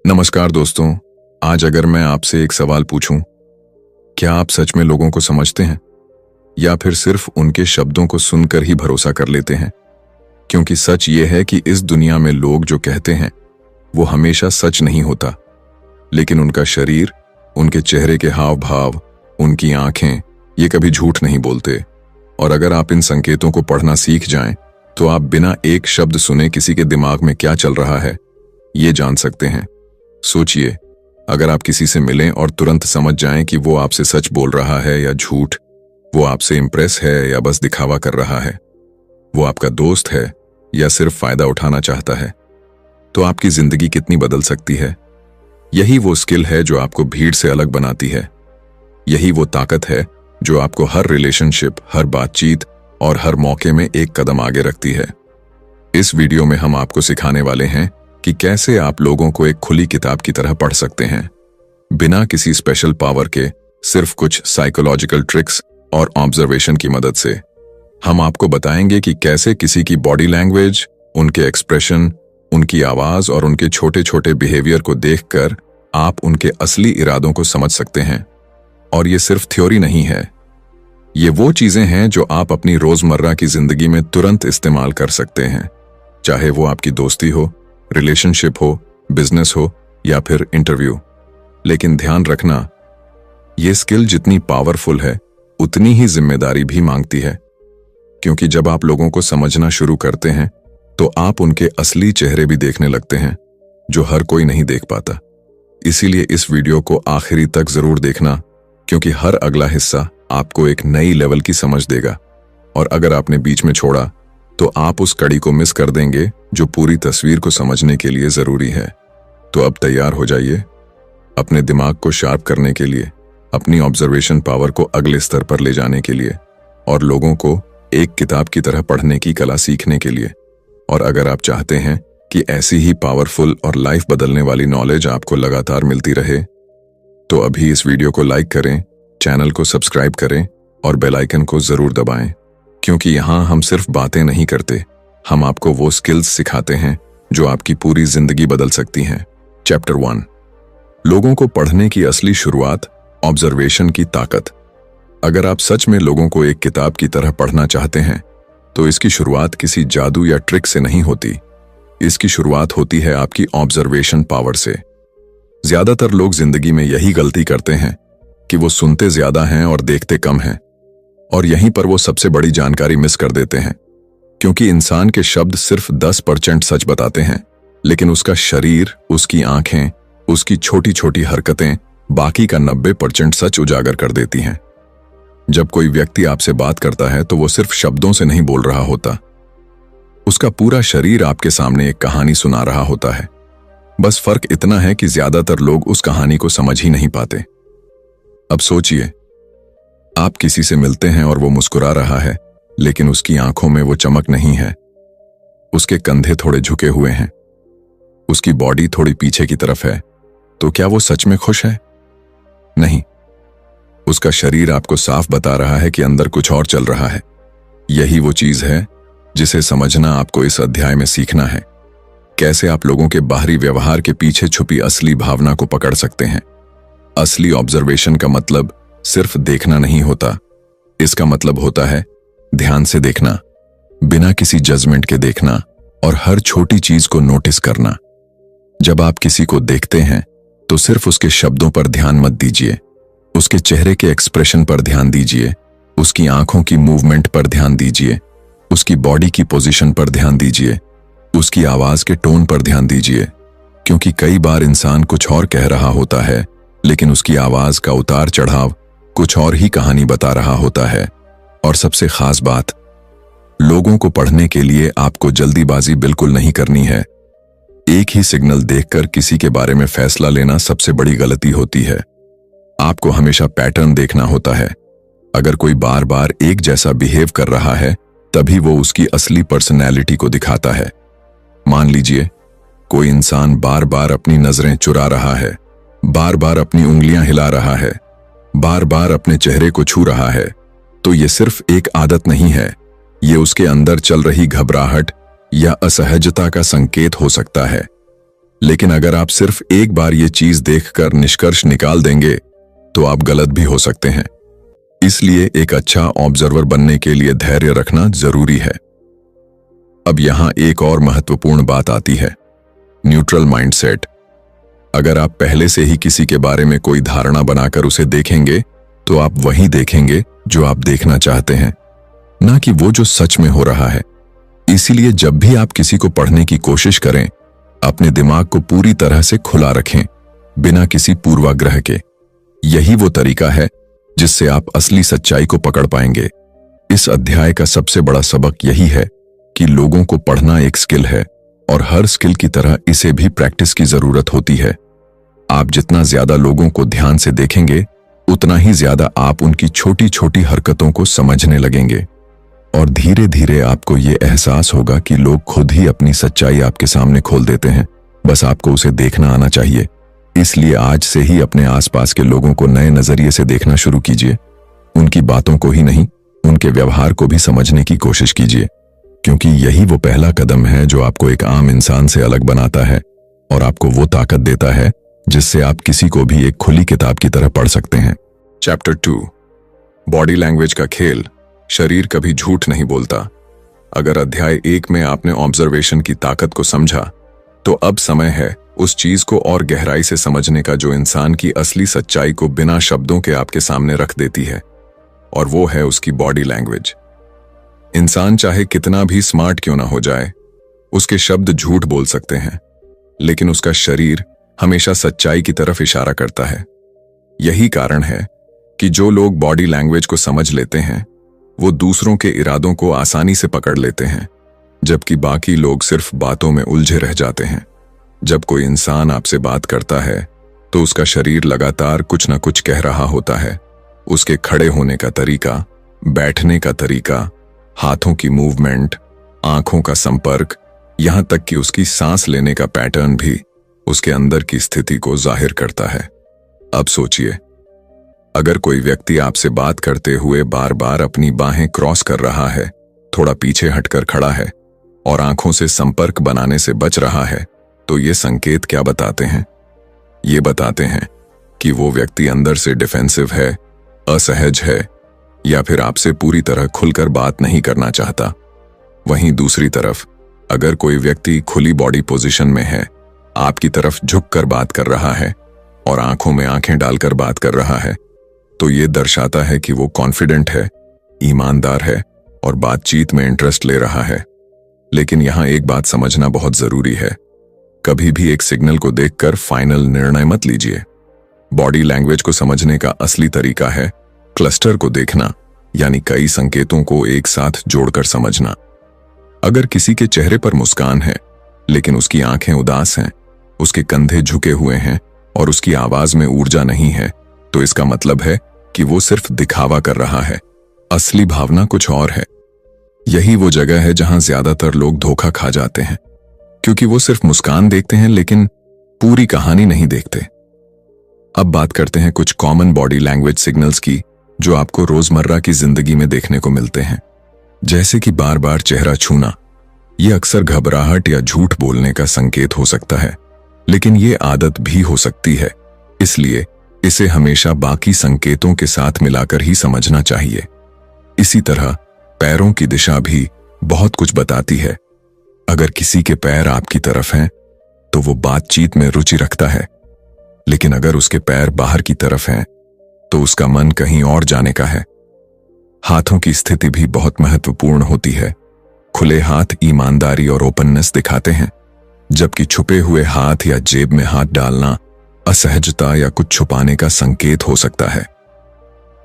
नमस्कार दोस्तों। आज अगर मैं आपसे एक सवाल पूछूं, क्या आप सच में लोगों को समझते हैं या फिर सिर्फ उनके शब्दों को सुनकर ही भरोसा कर लेते हैं? क्योंकि सच ये है कि इस दुनिया में लोग जो कहते हैं वो हमेशा सच नहीं होता, लेकिन उनका शरीर, उनके चेहरे के हाव भाव, उनकी आंखें, ये कभी झूठ नहीं बोलते। और अगर आप इन संकेतों को पढ़ना सीख जाएं, तो आप बिना एक शब्द सुने किसी के दिमाग में क्या चल रहा है ये जान सकते हैं। सोचिए, अगर आप किसी से मिलें और तुरंत समझ जाएं कि वो आपसे सच बोल रहा है या झूठ, वो आपसे इंप्रेस है या बस दिखावा कर रहा है, वो आपका दोस्त है या सिर्फ फायदा उठाना चाहता है, तो आपकी जिंदगी कितनी बदल सकती है। यही वो स्किल है जो आपको भीड़ से अलग बनाती है। यही वो ताकत है जो आपको हर रिलेशनशिप, हर बातचीत और हर मौके में एक कदम आगे रखती है। इस वीडियो में हम आपको सिखाने वाले हैं कि कैसे आप लोगों को एक खुली किताब की तरह पढ़ सकते हैं, बिना किसी स्पेशल पावर के, सिर्फ कुछ साइकोलॉजिकल ट्रिक्स और ऑब्जर्वेशन की मदद से। हम आपको बताएंगे कि कैसे किसी की बॉडी लैंग्वेज, उनके एक्सप्रेशन, उनकी आवाज और उनके छोटे छोटे बिहेवियर को देखकर आप उनके असली इरादों को समझ सकते हैं। और ये सिर्फ थ्योरी नहीं है, ये वो चीजें हैं जो आप अपनी रोजमर्रा की जिंदगी में तुरंत इस्तेमाल कर सकते हैं, चाहे वो आपकी दोस्ती हो, रिलेशनशिप हो, बिजनेस हो या फिर इंटरव्यू। लेकिन ध्यान रखना, ये स्किल जितनी पावरफुल है उतनी ही जिम्मेदारी भी मांगती है, क्योंकि जब आप लोगों को समझना शुरू करते हैं तो आप उनके असली चेहरे भी देखने लगते हैं, जो हर कोई नहीं देख पाता। इसीलिए इस वीडियो को आखिरी तक जरूर देखना, क्योंकि हर अगला हिस्सा आपको एक नई लेवल की समझ देगा। और अगर आपने बीच में छोड़ा तो आप उस कड़ी को मिस कर देंगे जो पूरी तस्वीर को समझने के लिए जरूरी है। तो अब तैयार हो जाइए अपने दिमाग को शार्प करने के लिए, अपनी ऑब्जर्वेशन पावर को अगले स्तर पर ले जाने के लिए और लोगों को एक किताब की तरह पढ़ने की कला सीखने के लिए। और अगर आप चाहते हैं कि ऐसी ही पावरफुल और लाइफ बदलने वाली नॉलेज आपको लगातार मिलती रहे, तो अभी इस वीडियो को लाइक करें, चैनल को सब्सक्राइब करें और बेल आइकन को जरूर दबाएं, क्योंकि यहाँ हम सिर्फ बातें नहीं करते, हम आपको वो स्किल्स सिखाते हैं जो आपकी पूरी जिंदगी बदल सकती हैं। चैप्टर 1, लोगों को पढ़ने की असली शुरुआत, ऑब्जर्वेशन की ताकत। अगर आप सच में लोगों को एक किताब की तरह पढ़ना चाहते हैं, तो इसकी शुरुआत किसी जादू या ट्रिक से नहीं होती। इसकी शुरुआत होती है आपकी ऑब्जर्वेशन पावर से। ज्यादातर लोग जिंदगी में यही गलती करते हैं कि वो सुनते ज्यादा हैं और देखते कम हैं, और यहीं पर वो सबसे बड़ी जानकारी मिस कर देते हैं। क्योंकि इंसान के शब्द सिर्फ 10% सच बताते हैं, लेकिन उसका शरीर, उसकी आंखें, उसकी छोटी छोटी हरकतें बाकी का 90% सच उजागर कर देती हैं। जब कोई व्यक्ति आपसे बात करता है तो वो सिर्फ शब्दों से नहीं बोल रहा होता, उसका पूरा शरीर आपके सामने एक कहानी सुना रहा होता है। बस फर्क इतना है कि ज्यादातर लोग उस कहानी को समझ ही नहीं पाते। अब सोचिए, आप किसी से मिलते हैं और वो मुस्कुरा रहा है, लेकिन उसकी आंखों में वो चमक नहीं है। उसके कंधे थोड़े झुके हुए हैं, उसकी बॉडी थोड़ी पीछे की तरफ है। तो क्या वो सच में खुश है? नहीं, उसका शरीर आपको साफ बता रहा है कि अंदर कुछ और चल रहा है। यही वो चीज है जिसे समझना आपको इस अध्याय में सीखना है। कैसे आप लोगों के बाहरी व्यवहार के पीछे छुपी असली भावना को पकड़ सकते हैं। असली ऑब्जर्वेशन का मतलब सिर्फ देखना नहीं होता, इसका मतलब होता है ध्यान से देखना, बिना किसी जजमेंट के देखना और हर छोटी चीज को नोटिस करना। जब आप किसी को देखते हैं तो सिर्फ उसके शब्दों पर ध्यान मत दीजिए, उसके चेहरे के एक्सप्रेशन पर ध्यान दीजिए, उसकी आंखों की मूवमेंट पर ध्यान दीजिए, उसकी बॉडी की पोजीशन पर ध्यान दीजिए, उसकी आवाज के टोन पर ध्यान दीजिए। क्योंकि कई बार इंसान कुछ और कह रहा होता है, लेकिन उसकी आवाज का उतार चढ़ाव कुछ और ही कहानी बता रहा होता है। और सबसे खास बात, लोगों को पढ़ने के लिए आपको जल्दीबाजी बिल्कुल नहीं करनी है। एक ही सिग्नल देखकर किसी के बारे में फैसला लेना सबसे बड़ी गलती होती है। आपको हमेशा पैटर्न देखना होता है। अगर कोई बार बार एक जैसा बिहेव कर रहा है, तभी वो उसकी असली पर्सनैलिटी को दिखाता है। मान लीजिए कोई इंसान बार बार अपनी नजरें चुरा रहा है, बार बार अपनी उंगलियां हिला रहा है, बार बार अपने चेहरे को छू रहा है, तो ये सिर्फ एक आदत नहीं है, ये उसके अंदर चल रही घबराहट या असहजता का संकेत हो सकता है। लेकिन अगर आप सिर्फ एक बार ये चीज देखकर निष्कर्ष निकाल देंगे तो आप गलत भी हो सकते हैं। इसलिए एक अच्छा ऑब्जर्वर बनने के लिए धैर्य रखना जरूरी है। अब यहां एक और महत्वपूर्ण बात आती है, न्यूट्रल माइंडसेट। अगर आप पहले से ही किसी के बारे में कोई धारणा बनाकर उसे देखेंगे तो आप वही देखेंगे जो आप देखना चाहते हैं, ना कि वो जो सच में हो रहा है। इसीलिए जब भी आप किसी को पढ़ने की कोशिश करें, अपने दिमाग को पूरी तरह से खुला रखें, बिना किसी पूर्वाग्रह के। यही वो तरीका है जिससे आप असली सच्चाई को पकड़ पाएंगे। इस अध्याय का सबसे बड़ा सबक यही है कि लोगों को पढ़ना एक स्किल है और हर स्किल की तरह इसे भी प्रैक्टिस की जरूरत होती है। आप जितना ज्यादा लोगों को ध्यान से देखेंगे, उतना ही ज्यादा आप उनकी छोटी छोटी हरकतों को समझने लगेंगे और धीरे धीरे आपको ये एहसास होगा कि लोग खुद ही अपनी सच्चाई आपके सामने खोल देते हैं। बस आपको उसे देखना आना चाहिए। इसलिए आज से ही अपने आसपास के लोगों को नए नजरिए से देखना शुरू कीजिए। उनकी बातों को ही नहीं, उनके व्यवहार को भी समझने की कोशिश कीजिए, क्योंकि यही वो पहला कदम है जो आपको एक आम इंसान से अलग बनाता है और आपको वो ताकत देता है जिससे आप किसी को भी एक खुली किताब की तरह पढ़ सकते हैं। चैप्टर 2, बॉडी लैंग्वेज का खेल। शरीर कभी झूठ नहीं बोलता। अगर अध्याय 1 में आपने ऑब्जर्वेशन की ताकत को समझा, तो अब समय है उस चीज को और गहराई से समझने का जो इंसान की असली सच्चाई को बिना शब्दों के आपके सामने रख देती है, और वो है उसकी बॉडी लैंग्वेज। इंसान चाहे कितना भी स्मार्ट क्यों ना हो जाए, उसके शब्द झूठ बोल सकते हैं, लेकिन उसका शरीर हमेशा सच्चाई की तरफ इशारा करता है। यही कारण है कि जो लोग बॉडी लैंग्वेज को समझ लेते हैं, वो दूसरों के इरादों को आसानी से पकड़ लेते हैं, जबकि बाकी लोग सिर्फ बातों में उलझे रह जाते हैं। जब कोई इंसान आपसे बात करता है, तो उसका शरीर लगातार कुछ न कुछ कह रहा होता है। उसके खड़े होने का तरीका, बैठने का तरीका, हाथों की मूवमेंट, आंखों का संपर्क, यहां तक कि उसकी सांस लेने का पैटर्न भी उसके अंदर की स्थिति को जाहिर करता है। अब सोचिए, अगर कोई व्यक्ति आपसे बात करते हुए बार बार अपनी बाहें क्रॉस कर रहा है, थोड़ा पीछे हटकर खड़ा है और आंखों से संपर्क बनाने से बच रहा है, तो ये संकेत क्या बताते हैं? ये बताते हैं कि वो व्यक्ति अंदर से डिफेंसिव है, असहज है, या फिर आपसे पूरी तरह खुलकर बात नहीं करना चाहता। वहीं दूसरी तरफ, अगर कोई व्यक्ति खुली बॉडी पोजीशन में है, आपकी तरफ झुककर बात कर रहा है और आंखों में आंखें डालकर बात कर रहा है, तो ये दर्शाता है कि वो कॉन्फिडेंट है, ईमानदार है और बातचीत में इंटरेस्ट ले रहा है। लेकिन यहां एक बात समझना बहुत जरूरी है, कभी भी एक सिग्नल को देखकर फाइनल निर्णय मत लीजिए। बॉडी लैंग्वेज को समझने का असली तरीका है क्लस्टर को देखना, यानी कई संकेतों को एक साथ जोड़कर समझना। अगर किसी के चेहरे पर मुस्कान है, लेकिन उसकी आंखें उदास हैं, उसके कंधे झुके हुए हैं और उसकी आवाज में ऊर्जा नहीं है, तो इसका मतलब है कि वो सिर्फ दिखावा कर रहा है। असली भावना कुछ और है। यही वो जगह है जहां ज्यादातर लोग धोखा खा जाते हैं, क्योंकि वो सिर्फ मुस्कान देखते हैं लेकिन पूरी कहानी नहीं देखते। अब बात करते हैं कुछ कॉमन बॉडी लैंग्वेज सिग्नल्स की जो आपको रोजमर्रा की जिंदगी में देखने को मिलते हैं, जैसे कि बार बार चेहरा छूना। ये अक्सर घबराहट या झूठ बोलने का संकेत हो सकता है, लेकिन ये आदत भी हो सकती है, इसलिए इसे हमेशा बाकी संकेतों के साथ मिलाकर ही समझना चाहिए। इसी तरह पैरों की दिशा भी बहुत कुछ बताती है। अगर किसी के पैर आपकी तरफ हैं, तो वो बातचीत में रुचि रखता है, लेकिन अगर उसके पैर बाहर की तरफ हैं, तो उसका मन कहीं और जाने का है। हाथों की स्थिति भी बहुत महत्वपूर्ण होती है। खुले हाथ ईमानदारी और ओपननेस दिखाते हैं, जबकि छुपे हुए हाथ या जेब में हाथ डालना असहजता या कुछ छुपाने का संकेत हो सकता है।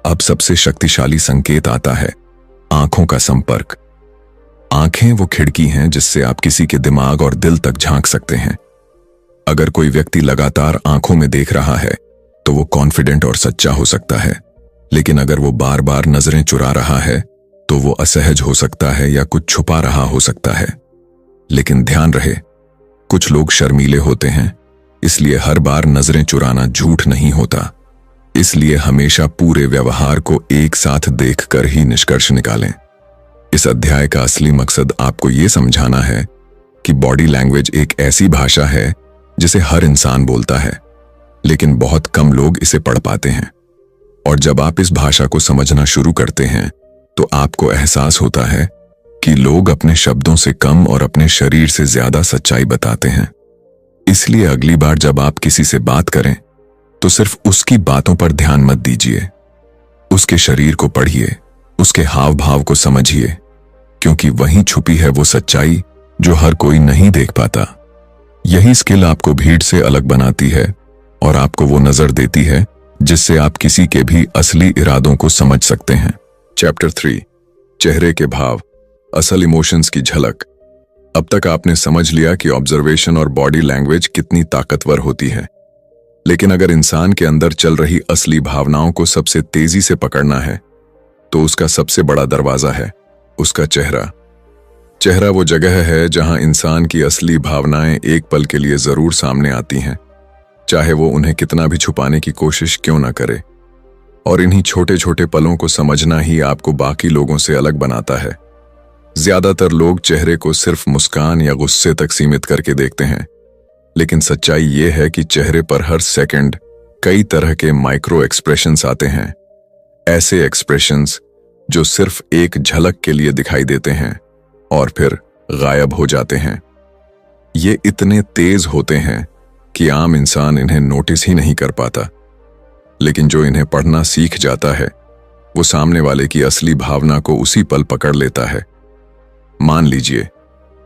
अब सबसे शक्तिशाली संकेत आता है आंखों का संपर्क। आंखें वो खिड़की हैं जिससे आप किसी के दिमाग और दिल तक झांक सकते हैं। अगर कोई व्यक्ति लगातार आंखों में देख रहा है, तो वो कॉन्फिडेंट और सच्चा हो सकता है, लेकिन अगर वो बार बार नजरें चुरा रहा है, तो वो असहज हो सकता है या कुछ छुपा रहा हो सकता है। लेकिन ध्यान रहे, कुछ लोग शर्मीले होते हैं, इसलिए हर बार नजरें चुराना झूठ नहीं होता। इसलिए हमेशा पूरे व्यवहार को एक साथ देखकर ही निष्कर्ष निकालें। इस अध्याय का असली मकसद आपको ये समझाना है कि बॉडी लैंग्वेज एक ऐसी भाषा है जिसे हर इंसान बोलता है, लेकिन बहुत कम लोग इसे पढ़ पाते हैं। और जब आप इस भाषा को समझना शुरू करते हैं तो आपको एहसास होता है कि लोग अपने शब्दों से कम और अपने शरीर से ज्यादा सच्चाई बताते हैं। इसलिए अगली बार जब आप किसी से बात करें तो सिर्फ उसकी बातों पर ध्यान मत दीजिए, उसके शरीर को पढ़िए, उसके हाव भाव को समझिए, क्योंकि वहीं छुपी है वो सच्चाई जो हर कोई नहीं देख पाता। यही स्किल आपको भीड़ से अलग बनाती है और आपको वो नजर देती है जिससे आप किसी के भी असली इरादों को समझ सकते हैं। चैप्टर 3, चेहरे के भाव, असल इमोशंस की झलक। अब तक आपने समझ लिया कि ऑब्जर्वेशन और बॉडी लैंग्वेज कितनी ताकतवर होती है, लेकिन अगर इंसान के अंदर चल रही असली भावनाओं को सबसे तेजी से पकड़ना है तो उसका सबसे बड़ा दरवाजा है उसका चेहरा। चेहरा वो जगह है जहां इंसान की असली भावनाएं एक पल के लिए जरूर सामने आती हैं, चाहे वो उन्हें कितना भी छुपाने की कोशिश क्यों ना करे। और इन्हीं छोटे छोटे पलों को समझना ही आपको बाकी लोगों से अलग बनाता है। ज्यादातर लोग चेहरे को सिर्फ मुस्कान या गुस्से तक सीमित करके देखते हैं, लेकिन सच्चाई ये है कि चेहरे पर हर सेकंड कई तरह के माइक्रो एक्सप्रेशंस आते हैं। ऐसे एक्सप्रेशंस जो सिर्फ एक झलक के लिए दिखाई देते हैं और फिर गायब हो जाते हैं। ये इतने तेज होते हैं कि आम इंसान इन्हें नोटिस ही नहीं कर पाता, लेकिन जो इन्हें पढ़ना सीख जाता है वो सामने वाले की असली भावना को उसी पल पकड़ लेता है। मान लीजिए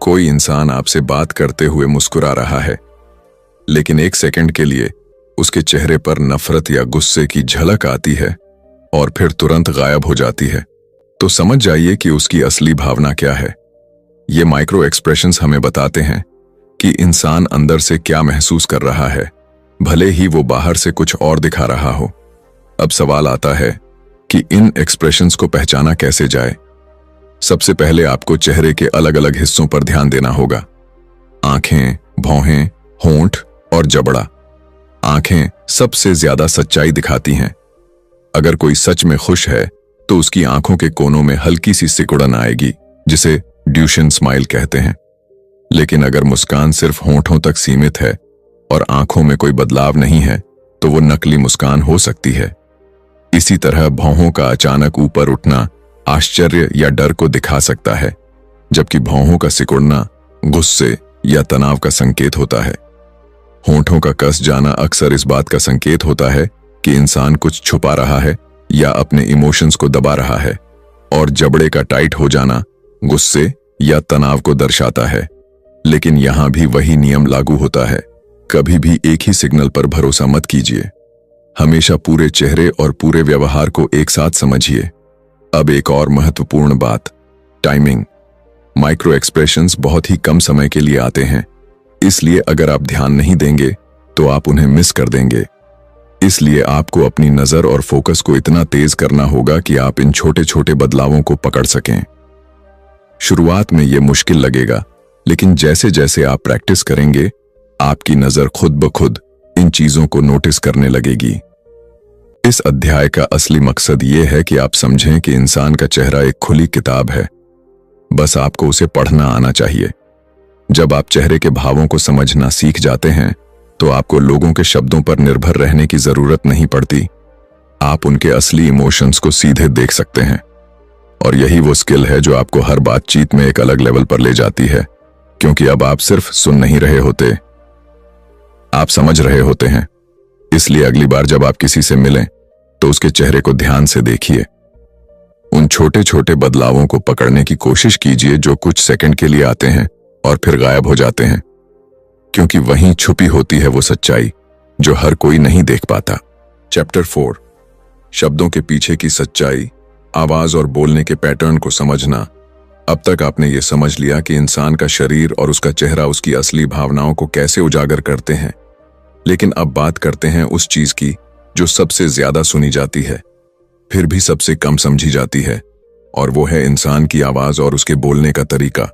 कोई इंसान आपसे बात करते हुए मुस्कुरा रहा है, लेकिन एक सेकंड के लिए उसके चेहरे पर नफरत या गुस्से की झलक आती है और फिर तुरंत गायब हो जाती है, तो समझ जाइए कि उसकी असली भावना क्या है। ये माइक्रो एक्सप्रेशंस हमें बताते हैं कि इंसान अंदर से क्या महसूस कर रहा है, भले ही वो बाहर से कुछ और दिखा रहा हो। अब सवाल आता है कि इन एक्सप्रेशंस को पहचाना कैसे जाए। सबसे पहले आपको चेहरे के अलग अलग हिस्सों पर ध्यान देना होगा। आंखें, भौहें, होंठ और जबड़ा। आंखें सबसे ज्यादा सच्चाई दिखाती हैं। अगर कोई सच में खुश है तो उसकी आंखों के कोनों में हल्की सी सिकुड़न आएगी, जिसे ड्यूशन स्माइल कहते हैं। लेकिन अगर मुस्कान सिर्फ होंठों तक सीमित है और आंखों में कोई बदलाव नहीं है तो वो नकली मुस्कान हो सकती है। इसी तरह भौहों का अचानक ऊपर उठना आश्चर्य या डर को दिखा सकता है, जबकि भौहों का सिकुड़ना गुस्से या तनाव का संकेत होता है। होंठों का कस जाना अक्सर इस बात का संकेत होता है कि इंसान कुछ छुपा रहा है या अपने इमोशंस को दबा रहा है, और जबड़े का टाइट हो जाना गुस्से या तनाव को दर्शाता है। लेकिन यहां भी वही नियम लागू होता है, कभी भी एक ही सिग्नल पर भरोसा मत कीजिए। हमेशा पूरे चेहरे और पूरे व्यवहार को एक साथ समझिए। अब एक और महत्वपूर्ण बात, टाइमिंग। माइक्रो एक्सप्रेशंस बहुत ही कम समय के लिए आते हैं, इसलिए अगर आप ध्यान नहीं देंगे तो आप उन्हें मिस कर देंगे। इसलिए आपको अपनी नजर और फोकस को इतना तेज करना होगा कि आप इन छोटे छोटे बदलावों को पकड़ सकें। शुरुआत में यह मुश्किल लगेगा, लेकिन जैसे जैसे आप प्रैक्टिस करेंगे आपकी नजर खुद ब खुद इन चीजों को नोटिस करने लगेगी। इस अध्याय का असली मकसद ये है कि आप समझें कि इंसान का चेहरा एक खुली किताब है, बस आपको उसे पढ़ना आना चाहिए। जब आप चेहरे के भावों को समझना सीख जाते हैं तो आपको लोगों के शब्दों पर निर्भर रहने की जरूरत नहीं पड़ती। आप उनके असली इमोशंस को सीधे देख सकते हैं, और यही वो स्किल है जो आपको हर बातचीत में एक अलग लेवल पर ले जाती है, क्योंकि अब आप सिर्फ सुन नहीं रहे होते, आप समझ रहे होते हैं। इसलिए अगली बार जब आप किसी से मिलें तो उसके चेहरे को ध्यान से देखिए। उन छोटे छोटे बदलावों को पकड़ने की कोशिश कीजिए जो कुछ सेकंड के लिए आते हैं और फिर गायब हो जाते हैं, क्योंकि वहीं छुपी होती है वो सच्चाई जो हर कोई नहीं देख पाता। चैप्टर 4, शब्दों के पीछे की सच्चाई, आवाज और बोलने के पैटर्न को समझना। अब तक आपने ये समझ लिया कि इंसान का शरीर और उसका चेहरा उसकी असली भावनाओं को कैसे उजागर करते हैं, लेकिन अब बात करते हैं उस चीज की जो सबसे ज्यादा सुनी जाती है, फिर भी सबसे कम समझी जाती है, और वो है इंसान की आवाज और उसके बोलने का तरीका।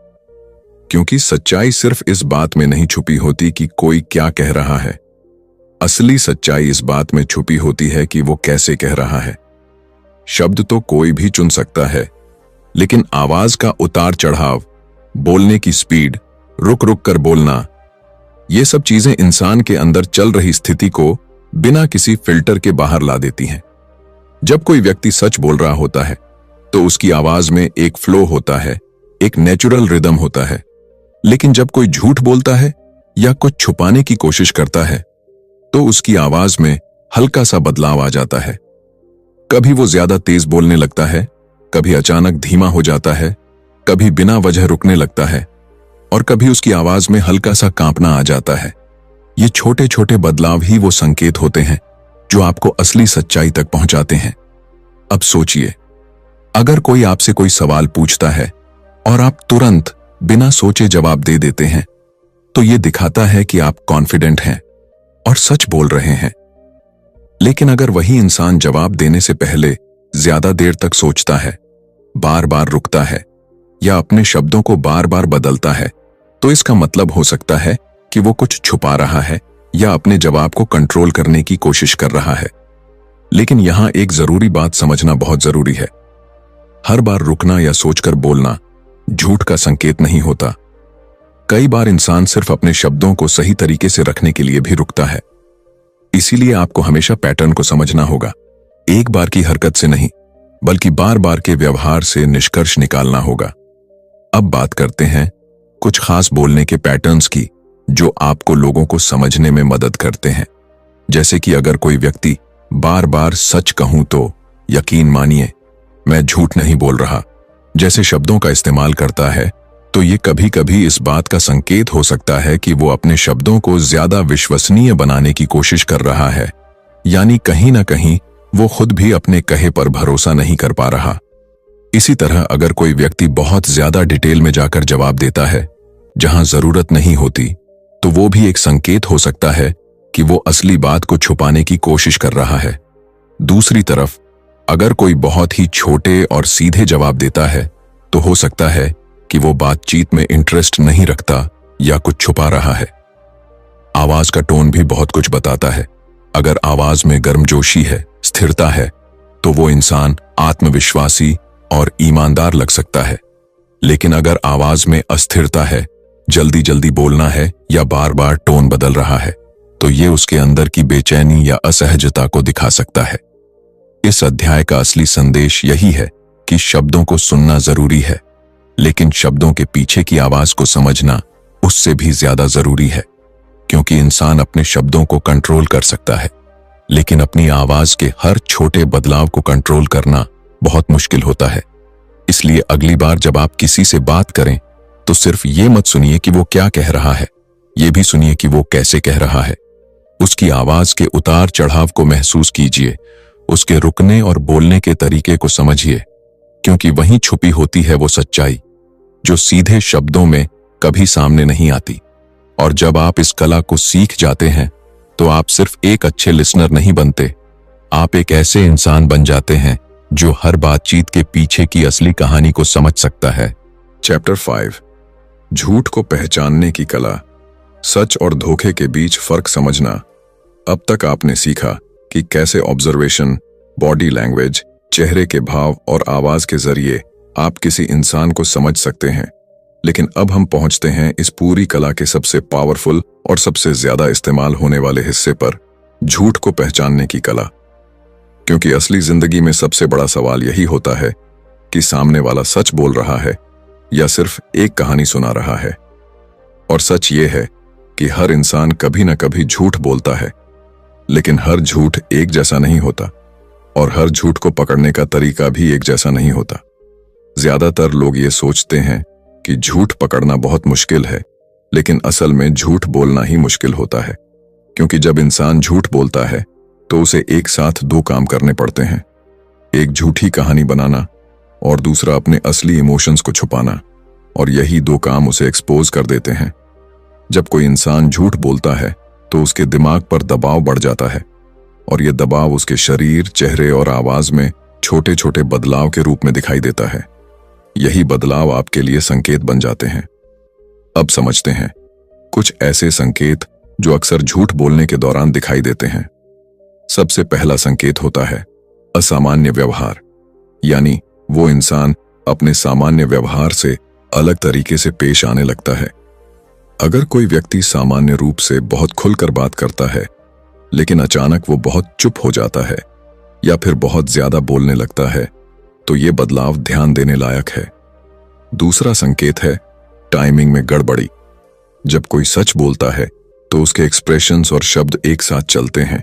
क्योंकि सच्चाई सिर्फ इस बात में नहीं छुपी होती कि कोई क्या कह रहा है, असली सच्चाई इस बात में छुपी होती है कि वो कैसे कह रहा है। शब्द तो कोई भी चुन सकता है, लेकिन आवाज का उतार चढ़ाव, बोलने की स्पीड, रुक रुक कर बोलना, ये सब चीजें इंसान के अंदर चल रही स्थिति को बिना किसी फिल्टर के बाहर ला देती हैं। जब कोई व्यक्ति सच बोल रहा होता है तो उसकी आवाज में एक फ्लो होता है, एक नेचुरल रिदम होता है। लेकिन जब कोई झूठ बोलता है या कुछ छुपाने की कोशिश करता है तो उसकी आवाज में हल्का सा बदलाव आ जाता है। कभी वो ज्यादा तेज बोलने लगता है, कभी अचानक धीमा हो जाता है, कभी बिना वजह रुकने लगता है और कभी उसकी आवाज में हल्का सा कांपना आ जाता है। ये छोटे छोटे बदलाव ही वो संकेत होते हैं जो आपको असली सच्चाई तक पहुंचाते हैं। अब सोचिए, अगर कोई आपसे कोई सवाल पूछता है और आप तुरंत बिना सोचे जवाब दे देते हैं तो ये दिखाता है कि आप कॉन्फिडेंट हैं और सच बोल रहे हैं। लेकिन अगर वही इंसान जवाब देने से पहले ज्यादा देर तक सोचता है, बार बार रुकता है या अपने शब्दों को बार बार बदलता है तो इसका मतलब हो सकता है कि वो कुछ छुपा रहा है या अपने जवाब को कंट्रोल करने की कोशिश कर रहा है। लेकिन यहां एक जरूरी बात समझना बहुत जरूरी है। हर बार रुकना या सोचकर बोलना झूठ का संकेत नहीं होता। कई बार इंसान सिर्फ अपने शब्दों को सही तरीके से रखने के लिए भी रुकता है। इसीलिए आपको हमेशा पैटर्न को समझना होगा। एक बार की हरकत से नहीं, बल्कि बार बार के व्यवहार से निष्कर्ष निकालना होगा। अब बात करते हैं कुछ खास बोलने के पैटर्न्स की जो आपको लोगों को समझने में मदद करते हैं। जैसे कि अगर कोई व्यक्ति बार बार सच कहूं तो यकीन मानिए मैं झूठ नहीं बोल रहा जैसे शब्दों का इस्तेमाल करता है तो ये कभी कभी इस बात का संकेत हो सकता है कि वो अपने शब्दों को ज्यादा विश्वसनीय बनाने की कोशिश कर रहा है, यानी कहीं ना कहीं वो खुद भी अपने कहे पर भरोसा नहीं कर पा रहा। इसी तरह अगर कोई व्यक्ति बहुत ज्यादा डिटेल में जाकर जवाब देता है जहां जरूरत नहीं होती तो वो भी एक संकेत हो सकता है कि वो असली बात को छुपाने की कोशिश कर रहा है। दूसरी तरफ अगर कोई बहुत ही छोटे और सीधे जवाब देता है तो हो सकता है कि वो बातचीत में इंटरेस्ट नहीं रखता या कुछ छुपा रहा है। आवाज का टोन भी बहुत कुछ बताता है। अगर आवाज में गर्मजोशी है, स्थिरता है, तो वो इंसान आत्मविश्वासी और ईमानदार लग सकता है। लेकिन अगर आवाज में अस्थिरता है, जल्दी जल्दी बोलना है या बार बार टोन बदल रहा है, तो ये उसके अंदर की बेचैनी या असहजता को दिखा सकता है। इस अध्याय का असली संदेश यही है कि शब्दों को सुनना जरूरी है, लेकिन शब्दों के पीछे की आवाज को समझना उससे भी ज्यादा जरूरी है। क्योंकि इंसान अपने शब्दों को कंट्रोल कर सकता है, लेकिन अपनी आवाज के हर छोटे बदलाव को कंट्रोल करना बहुत मुश्किल होता है। इसलिए अगली बार जब आप किसी से बात करें तो सिर्फ ये मत सुनिए कि वो क्या कह रहा है, ये भी सुनिए कि वो कैसे कह रहा है। उसकी आवाज के उतार चढ़ाव को महसूस कीजिए, उसके रुकने और बोलने के तरीके को समझिए, क्योंकि वहीं छुपी होती है वो सच्चाई जो सीधे शब्दों में कभी सामने नहीं आती। और जब आप इस कला को सीख जाते हैं तो आप सिर्फ एक अच्छे लिसनर नहीं बनते, आप एक ऐसे इंसान बन जाते हैं जो हर बातचीत के पीछे की असली कहानी को समझ सकता है। चैप्टर 5, झूठ को पहचानने की कला, सच और धोखे के बीच फर्क समझना। अब तक आपने सीखा कि कैसे ऑब्जर्वेशन, बॉडी लैंग्वेज, चेहरे के भाव और आवाज के जरिए आप किसी इंसान को समझ सकते हैं। लेकिन अब हम पहुंचते हैं इस पूरी कला के सबसे पावरफुल और सबसे ज्यादा इस्तेमाल होने वाले हिस्से पर, झूठ को पहचानने की कला। क्योंकि असली जिंदगी में सबसे बड़ा सवाल यही होता है कि सामने वाला सच बोल रहा है या सिर्फ एक कहानी सुना रहा है। और सच ये है कि हर इंसान कभी न कभी झूठ बोलता है, लेकिन हर झूठ एक जैसा नहीं होता और हर झूठ को पकड़ने का तरीका भी एक जैसा नहीं होता। ज्यादातर लोग ये सोचते हैं कि झूठ पकड़ना बहुत मुश्किल है, लेकिन असल में झूठ बोलना ही मुश्किल होता है। क्योंकि जब इंसान झूठ बोलता है तो उसे एक साथ दो काम करने पड़ते हैं, एक झूठी कहानी बनाना और दूसरा अपने असली इमोशंस को छुपाना, और यही दो काम उसे एक्सपोज कर देते हैं। जब कोई इंसान झूठ बोलता है तो उसके दिमाग पर दबाव बढ़ जाता है और यह दबाव उसके शरीर, चेहरे और आवाज में छोटे छोटे बदलाव के रूप में दिखाई देता है। यही बदलाव आपके लिए संकेत बन जाते हैं। अब समझते हैं कुछ ऐसे संकेत जो अक्सर झूठ बोलने के दौरान दिखाई देते हैं। सबसे पहला संकेत होता है असामान्य व्यवहार, यानी वो इंसान अपने सामान्य व्यवहार से अलग तरीके से पेश आने लगता है। अगर कोई व्यक्ति सामान्य रूप से बहुत खुलकर बात करता है, लेकिन अचानक वो बहुत चुप हो जाता है या फिर बहुत ज्यादा बोलने लगता है, तो ये बदलाव ध्यान देने लायक है। दूसरा संकेत है टाइमिंग में गड़बड़ी। जब कोई सच बोलता है तो उसके एक्सप्रेशंस और शब्द एक साथ चलते हैं,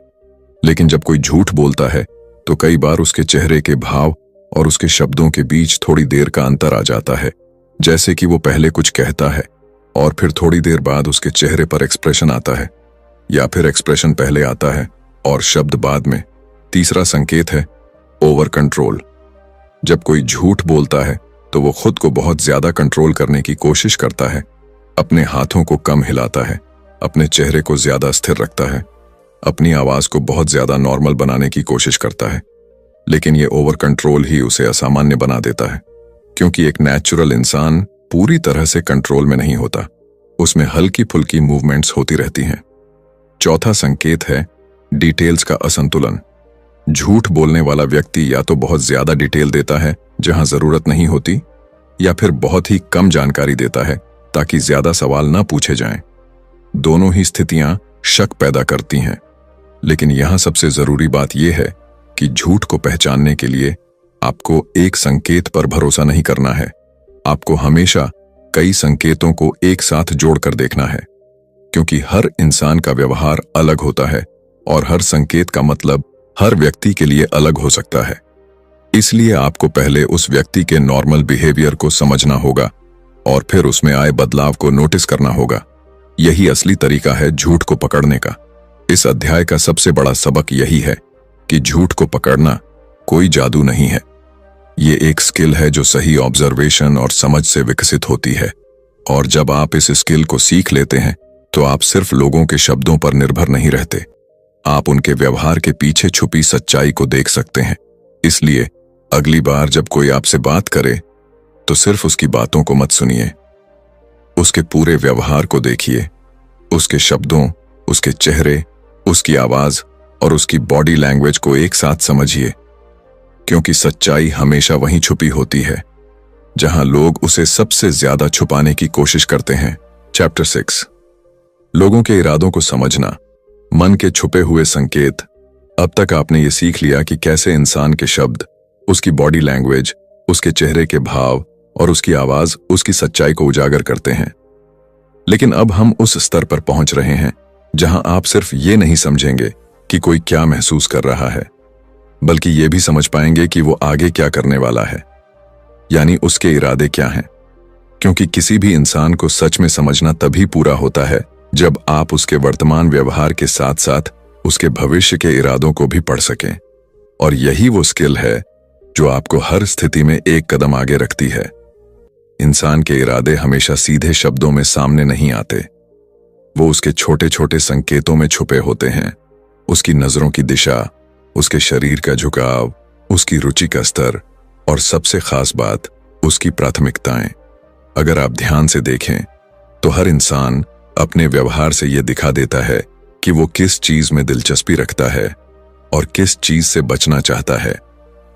लेकिन जब कोई झूठ बोलता है तो कई बार उसके चेहरे के भाव और उसके शब्दों के बीच थोड़ी देर का अंतर आ जाता है। जैसे कि वो पहले कुछ कहता है और फिर थोड़ी देर बाद उसके चेहरे पर एक्सप्रेशन आता है, या फिर एक्सप्रेशन पहले आता है और शब्द बाद में। तीसरा संकेत है ओवर कंट्रोल। जब कोई झूठ बोलता है तो वो खुद को बहुत ज्यादा कंट्रोल करने की कोशिश करता है, अपने हाथों को कम हिलाता है, अपने चेहरे को ज्यादा स्थिर रखता है, अपनी आवाज को बहुत ज्यादा नॉर्मल बनाने की कोशिश करता है। लेकिन ये ओवर कंट्रोल ही उसे असामान्य बना देता है, क्योंकि एक नेचुरल इंसान पूरी तरह से कंट्रोल में नहीं होता, उसमें हल्की फुल्की मूवमेंट्स होती रहती हैं। चौथा संकेत है डिटेल्स का असंतुलन। झूठ बोलने वाला व्यक्ति या तो बहुत ज्यादा डिटेल देता है जहां जरूरत नहीं होती, या फिर बहुत ही कम जानकारी देता है ताकि ज्यादा सवाल न पूछे जाएं। दोनों ही स्थितियां शक पैदा करती हैं, लेकिन यहां सबसे जरूरी बात यह है कि झूठ को पहचानने के लिए आपको एक संकेत पर भरोसा नहीं करना है, आपको हमेशा कई संकेतों को एक साथ जोड़कर देखना है, क्योंकि हर इंसान का व्यवहार अलग होता है और हर संकेत का मतलब हर व्यक्ति के लिए अलग हो सकता है। इसलिए आपको पहले उस व्यक्ति के नॉर्मल बिहेवियर को समझना होगा और फिर उसमें आए बदलाव को नोटिस करना होगा। यही असली तरीका है झूठ को पकड़ने का। इस अध्याय का सबसे बड़ा सबक यही है कि झूठ को पकड़ना कोई जादू नहीं है। ये एक स्किल है जो सही ऑब्जर्वेशन और समझ से विकसित होती है, और जब आप इस स्किल को सीख लेते हैं तो आप सिर्फ लोगों के शब्दों पर निर्भर नहीं रहते, आप उनके व्यवहार के पीछे छुपी सच्चाई को देख सकते हैं। इसलिए अगली बार जब कोई आपसे बात करे तो सिर्फ उसकी बातों को मत सुनिए, उसके पूरे व्यवहार को देखिए, उसके शब्दों, उसके चेहरे, उसकी आवाज और उसकी बॉडी लैंग्वेज को एक साथ समझिए, क्योंकि सच्चाई हमेशा वहीं छुपी होती है जहां लोग उसे सबसे ज्यादा छुपाने की कोशिश करते हैं। चैप्टर 6, लोगों के इरादों को समझना, मन के छुपे हुए संकेत। अब तक आपने ये सीख लिया कि कैसे इंसान के शब्द, उसकी बॉडी लैंग्वेज, उसके चेहरे के भाव और उसकी आवाज उसकी सच्चाई को उजागर करते हैं। लेकिन अब हम उस स्तर पर पहुंच रहे हैं जहां आप सिर्फ ये नहीं समझेंगे कि कोई क्या महसूस कर रहा है, बल्कि ये भी समझ पाएंगे कि वो आगे क्या करने वाला है, यानी उसके इरादे क्या हैं। क्योंकि किसी भी इंसान को सच में समझना तभी पूरा होता है जब आप उसके वर्तमान व्यवहार के साथ साथ उसके भविष्य के इरादों को भी पढ़ सकें। और यही वो स्किल है जो आपको हर स्थिति में एक कदम आगे रखती है। इंसान के इरादे हमेशा सीधे शब्दों में सामने नहीं आते, वो उसके छोटे छोटे संकेतों में छुपे होते हैं। उसकी नजरों की दिशा, उसके शरीर का झुकाव, उसकी रुचि का स्तर और सबसे खास बात, उसकी प्राथमिकताएं। अगर आप ध्यान से देखें तो हर इंसान अपने व्यवहार से यह दिखा देता है कि वो किस चीज में दिलचस्पी रखता है और किस चीज से बचना चाहता है।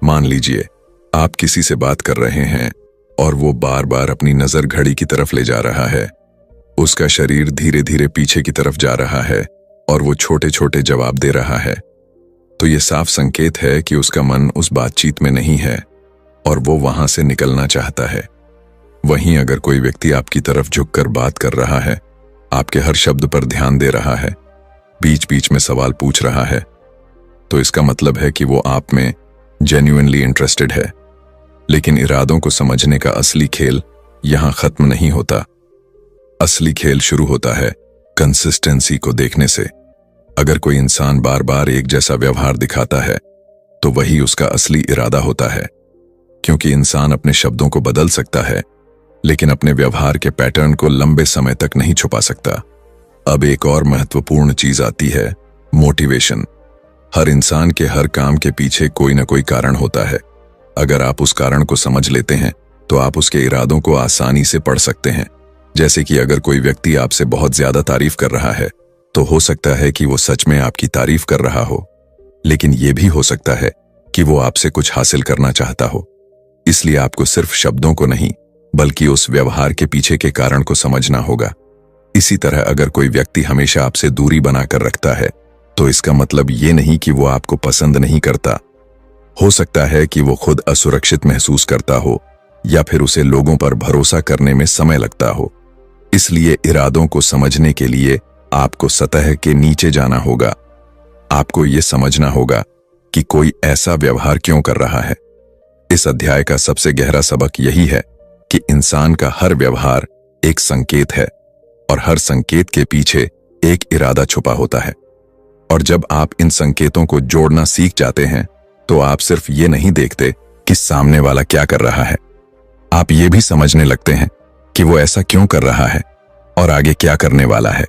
मान लीजिए आप किसी से बात कर रहे हैं और वो बार बार अपनी नजर घड़ी की तरफ ले जा रहा है, उसका शरीर धीरे धीरे पीछे की तरफ जा रहा है और वो छोटे छोटे जवाब दे रहा है, तो ये साफ संकेत है कि उसका मन उस बातचीत में नहीं है और वो वहां से निकलना चाहता है। वहीं अगर कोई व्यक्ति आपकी तरफ झुककर बात कर रहा है, आपके हर शब्द पर ध्यान दे रहा है, बीच बीच में सवाल पूछ रहा है, तो इसका मतलब है कि वो आप में जेन्युइनली इंटरेस्टेड है। लेकिन इरादों को समझने का असली खेल यहां खत्म नहीं होता। असली खेल शुरू होता है कंसिस्टेंसी को देखने से। अगर कोई इंसान बार बार एक जैसा व्यवहार दिखाता है तो वही उसका असली इरादा होता है, क्योंकि इंसान अपने शब्दों को बदल सकता है लेकिन अपने व्यवहार के पैटर्न को लंबे समय तक नहीं छुपा सकता। अब एक और महत्वपूर्ण चीज आती है, मोटिवेशन। हर इंसान के हर काम के पीछे कोई ना कोई कारण होता है। अगर आप उस कारण को समझ लेते हैं तो आप उसके इरादों को आसानी से पढ़ सकते हैं। जैसे कि अगर कोई व्यक्ति आपसे बहुत ज्यादा तारीफ कर रहा है तो हो सकता है कि वो सच में आपकी तारीफ कर रहा हो, लेकिन यह भी हो सकता है कि वो आपसे कुछ हासिल करना चाहता हो। इसलिए आपको सिर्फ शब्दों को नहीं बल्कि उस व्यवहार के पीछे के कारण को समझना होगा। इसी तरह अगर कोई व्यक्ति हमेशा आपसे दूरी बनाकर रखता है तो इसका मतलब ये नहीं कि वो आपको पसंद नहीं करता। हो सकता है कि वो खुद असुरक्षित महसूस करता हो या फिर उसे लोगों पर भरोसा करने में समय लगता हो। इसलिए इरादों को समझने के लिए आपको सतह के नीचे जाना होगा। आपको ये समझना होगा कि कोई ऐसा व्यवहार क्यों कर रहा है। इस अध्याय का सबसे गहरा सबक यही है कि इंसान का हर व्यवहार एक संकेत है और हर संकेत के पीछे एक इरादा छुपा होता है। और जब आप इन संकेतों को जोड़ना सीख जाते हैं तो आप सिर्फ ये नहीं देखते कि सामने वाला क्या कर रहा है, आप ये भी समझने लगते हैं कि वो ऐसा क्यों कर रहा है और आगे क्या करने वाला है।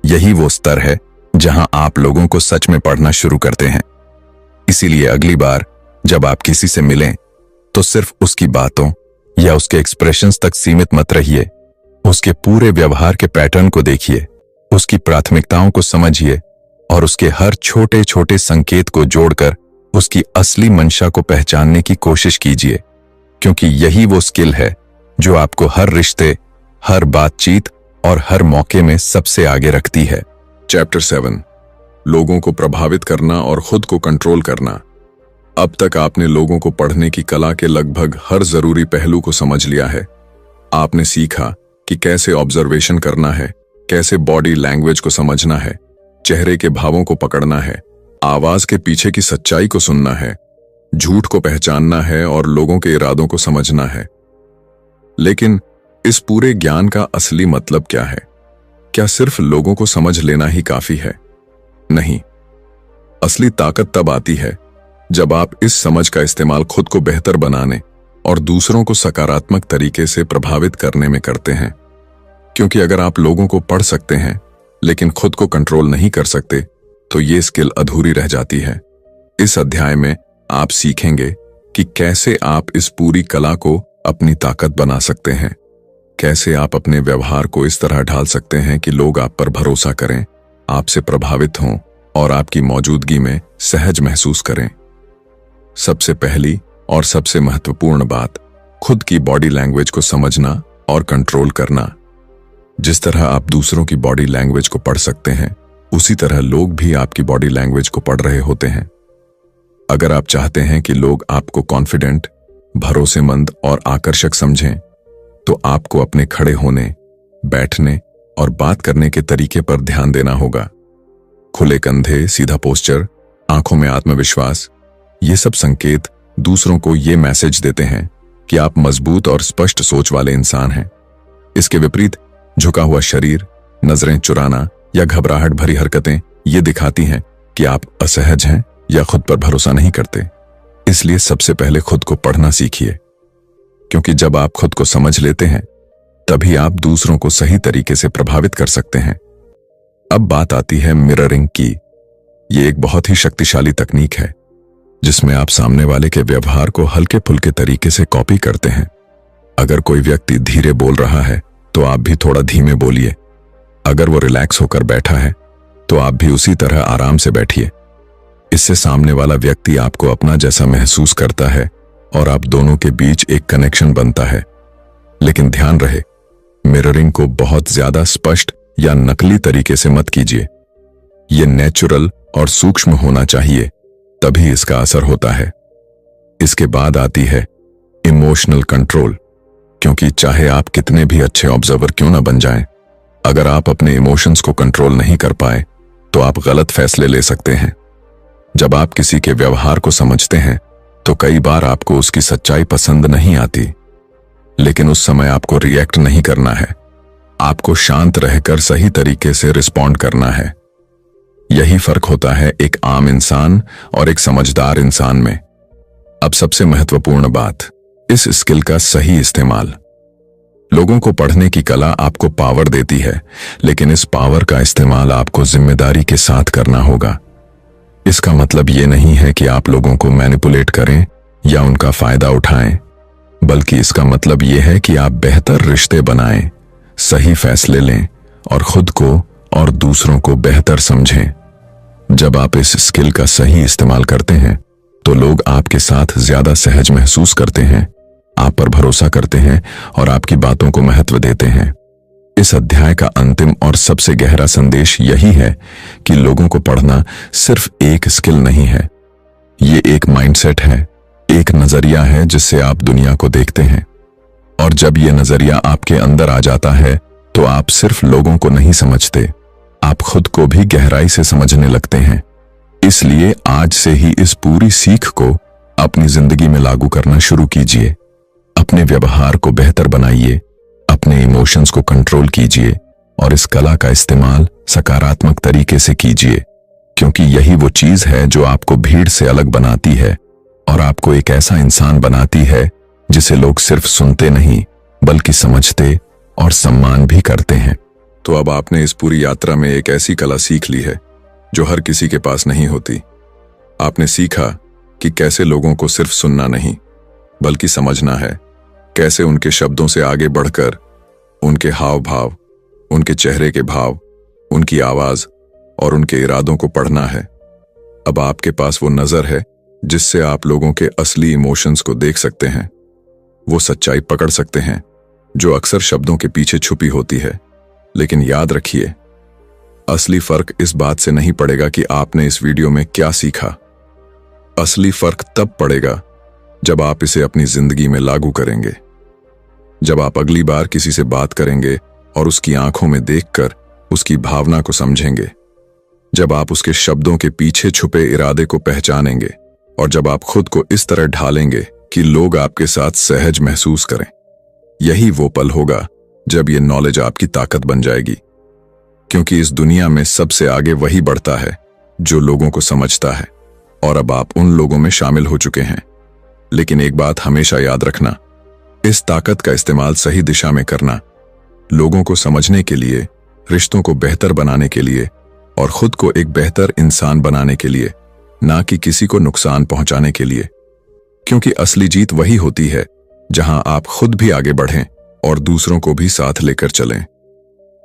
यही वो स्तर है जहां आप लोगों को सच में पढ़ना शुरू करते हैं। इसीलिए अगली बार जब आप किसी से मिलें तो सिर्फ उसकी बातों या उसके एक्सप्रेशंस तक सीमित मत रहिए। उसके पूरे व्यवहार के पैटर्न को देखिए, उसकी प्राथमिकताओं को समझिए और उसके हर छोटे छोटे संकेत को जोड़कर उसकी असली मंशा को पहचानने की कोशिश कीजिए, क्योंकि यही वो स्किल है जो आपको हर रिश्ते, हर बातचीत और हर मौके में सबसे आगे रखती है। चैप्टर 7, लोगों को प्रभावित करना और खुद को कंट्रोल करना। अब तक आपने लोगों को पढ़ने की कला के लगभग हर जरूरी पहलू को समझ लिया है। आपने सीखा कि कैसे ऑब्जर्वेशन करना है, कैसे बॉडी लैंग्वेज को समझना है, चेहरे के भावों को पकड़ना है, आवाज के पीछे की सच्चाई को सुनना है, झूठ को पहचानना है और लोगों के इरादों को समझना है। लेकिन इस पूरे ज्ञान का असली मतलब क्या है? क्या सिर्फ लोगों को समझ लेना ही काफी है? नहीं, असली ताकत तब आती है जब आप इस समझ का इस्तेमाल खुद को बेहतर बनाने और दूसरों को सकारात्मक तरीके से प्रभावित करने में करते हैं। क्योंकि अगर आप लोगों को पढ़ सकते हैं लेकिन खुद को कंट्रोल नहीं कर सकते तो ये स्किल अधूरी रह जाती है। इस अध्याय में आप सीखेंगे कि कैसे आप इस पूरी कला को अपनी ताकत बना सकते हैं, कैसे आप अपने व्यवहार को इस तरह ढाल सकते हैं कि लोग आप पर भरोसा करें, आपसे प्रभावित हों और आपकी मौजूदगी में सहज महसूस करें। सबसे पहली और सबसे महत्वपूर्ण बात, खुद की बॉडी लैंग्वेज को समझना और कंट्रोल करना। जिस तरह आप दूसरों की बॉडी लैंग्वेज को पढ़ सकते हैं, उसी तरह लोग भी आपकी बॉडी लैंग्वेज को पढ़ रहे होते हैं। अगर आप चाहते हैं कि लोग आपको कॉन्फिडेंट, भरोसेमंद और आकर्षक समझें, तो आपको अपने खड़े होने, बैठने और बात करने के तरीके पर ध्यान देना होगा। खुले कंधे, सीधा पोस्चर, आंखों में आत्मविश्वास, ये सब संकेत दूसरों को ये मैसेज देते हैं कि आप मजबूत और स्पष्ट सोच वाले इंसान हैं। इसके विपरीत झुका हुआ शरीर, नजरें चुराना या घबराहट भरी हरकतें ये दिखाती हैं कि आप असहज हैं या खुद पर भरोसा नहीं करते। इसलिए सबसे पहले खुद को पढ़ना सीखिए, क्योंकि जब आप खुद को समझ लेते हैं तभी आप दूसरों को सही तरीके से प्रभावित कर सकते हैं। अब बात आती है मिररिंग की। ये एक बहुत ही शक्तिशाली तकनीक है जिसमें आप सामने वाले के व्यवहार को हल्के फुल्के तरीके से कॉपी करते हैं। अगर कोई व्यक्ति धीरे बोल रहा है तो आप भी थोड़ा धीमे बोलिए। अगर वो रिलैक्स होकर बैठा है तो आप भी उसी तरह आराम से बैठिए। इससे सामने वाला व्यक्ति आपको अपना जैसा महसूस करता है और आप दोनों के बीच एक कनेक्शन बनता है। लेकिन ध्यान रहे, मिररिंग को बहुत ज्यादा स्पष्ट या नकली तरीके से मत कीजिए। यह नेचुरल और सूक्ष्म होना चाहिए, तभी इसका असर होता है। इसके बाद आती है इमोशनल कंट्रोल, क्योंकि चाहे आप कितने भी अच्छे ऑब्जर्वर क्यों ना बन जाएं, अगर आप अपने इमोशंस को कंट्रोल नहीं कर पाए तो आप गलत फैसले ले सकते हैं। जब आप किसी के व्यवहार को समझते हैं तो कई बार आपको उसकी सच्चाई पसंद नहीं आती, लेकिन उस समय आपको रिएक्ट नहीं करना है। आपको शांत रहकर सही तरीके से रिस्पॉन्ड करना है। यही फर्क होता है एक आम इंसान और एक समझदार इंसान में। अब सबसे महत्वपूर्ण बात, इस स्किल का सही इस्तेमाल। लोगों को पढ़ने की कला आपको पावर देती है, लेकिन इस पावर का इस्तेमाल आपको जिम्मेदारी के साथ करना होगा। इसका मतलब ये नहीं है कि आप लोगों को मैनिपुलेट करें या उनका फायदा उठाएं, बल्कि इसका मतलब ये है कि आप बेहतर रिश्ते बनाएं, सही फैसले लें और खुद को और दूसरों को बेहतर समझें। जब आप इस स्किल का सही इस्तेमाल करते हैं तो लोग आपके साथ ज्यादा सहज महसूस करते हैं, आप पर भरोसा करते हैं और आपकी बातों को महत्व देते हैं। इस अध्याय का अंतिम और सबसे गहरा संदेश यही है कि लोगों को पढ़ना सिर्फ एक स्किल नहीं है, ये एक माइंडसेट है, एक नजरिया है जिससे आप दुनिया को देखते हैं। और जब ये नजरिया आपके अंदर आ जाता है तो आप सिर्फ लोगों को नहीं समझते, आप खुद को भी गहराई से समझने लगते हैं। इसलिए आज से ही इस पूरी सीख को अपनी जिंदगी में लागू करना शुरू कीजिए। अपने व्यवहार को बेहतर बनाइए, अपने इमोशंस को कंट्रोल कीजिए और इस कला का इस्तेमाल सकारात्मक तरीके से कीजिए, क्योंकि यही वो चीज है जो आपको भीड़ से अलग बनाती है और आपको एक ऐसा इंसान बनाती है जिसे लोग सिर्फ सुनते नहीं बल्कि समझते और सम्मान भी करते हैं। तो अब आपने इस पूरी यात्रा में एक ऐसी कला सीख ली है जो हर किसी के पास नहीं होती। आपने सीखा कि कैसे लोगों को सिर्फ सुनना नहीं बल्कि समझना है, कैसे उनके शब्दों से आगे बढ़कर उनके हाव भाव, उनके चेहरे के भाव, उनकी आवाज और उनके इरादों को पढ़ना है। अब आपके पास वो नजर है जिससे आप लोगों के असली इमोशंस को देख सकते हैं, वो सच्चाई पकड़ सकते हैं जो अक्सर शब्दों के पीछे छुपी होती है। लेकिन याद रखिए, असली फर्क इस बात से नहीं पड़ेगा कि आपने इस वीडियो में क्या सीखा। असली फर्क तब पड़ेगा जब आप इसे अपनी जिंदगी में लागू करेंगे। जब आप अगली बार किसी से बात करेंगे और उसकी आंखों में देखकर उसकी भावना को समझेंगे, जब आप उसके शब्दों के पीछे छुपे इरादे को पहचानेंगे और जब आप खुद को इस तरह ढालेंगे कि लोग आपके साथ सहज महसूस करें, यही वो पल होगा जब ये नॉलेज आपकी ताकत बन जाएगी। क्योंकि इस दुनिया में सबसे आगे वही बढ़ता है जो लोगों को समझता है, और अब आप उन लोगों में शामिल हो चुके हैं। लेकिन एक बात हमेशा याद रखना, इस ताकत का इस्तेमाल सही दिशा में करना, लोगों को समझने के लिए, रिश्तों को बेहतर बनाने के लिए और खुद को एक बेहतर इंसान बनाने के लिए, ना कि किसी को नुकसान पहुंचाने के लिए। क्योंकि असली जीत वही होती है जहां आप खुद भी आगे बढ़ें और दूसरों को भी साथ लेकर चलें।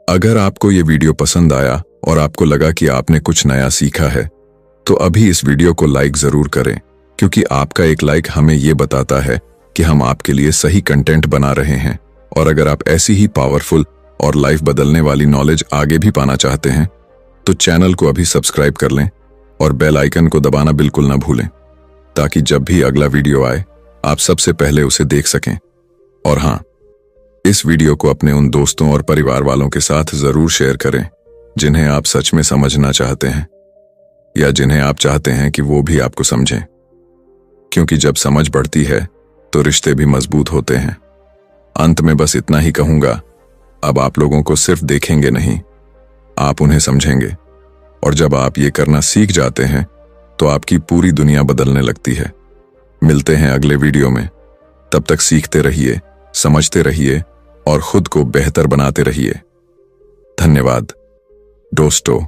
अगर आपको ये वीडियो पसंद आया और आपको लगा कि आपने कुछ नया सीखा है, तो अभी इस वीडियो को लाइक जरूर करें, क्योंकि आपका एक लाइक हमें ये बताता है कि हम आपके लिए सही कंटेंट बना रहे हैं। और अगर आप ऐसी ही पावरफुल और लाइफ बदलने वाली नॉलेज आगे भी पाना चाहते हैं, तो चैनल को अभी सब्सक्राइब कर लें और बेल आइकन को दबाना बिल्कुल ना भूलें, ताकि जब भी अगला वीडियो आए आप सबसे पहले उसे देख सकें। और हाँ, इस वीडियो को अपने उन दोस्तों और परिवार वालों के साथ जरूर शेयर करें जिन्हें आप सच में समझना चाहते हैं, या जिन्हें आप चाहते हैं कि वो भी आपको समझें। क्योंकि जब समझ बढ़ती है तो रिश्ते भी मजबूत होते हैं। अंत में बस इतना ही कहूंगा, अब आप लोगों को सिर्फ देखेंगे नहीं, आप उन्हें समझेंगे। और जब आप ये करना सीख जाते हैं तो आपकी पूरी दुनिया बदलने लगती है। मिलते हैं अगले वीडियो में, तब तक सीखते रहिए, समझते रहिए और खुद को बेहतर बनाते रहिए। धन्यवाद दोस्तों।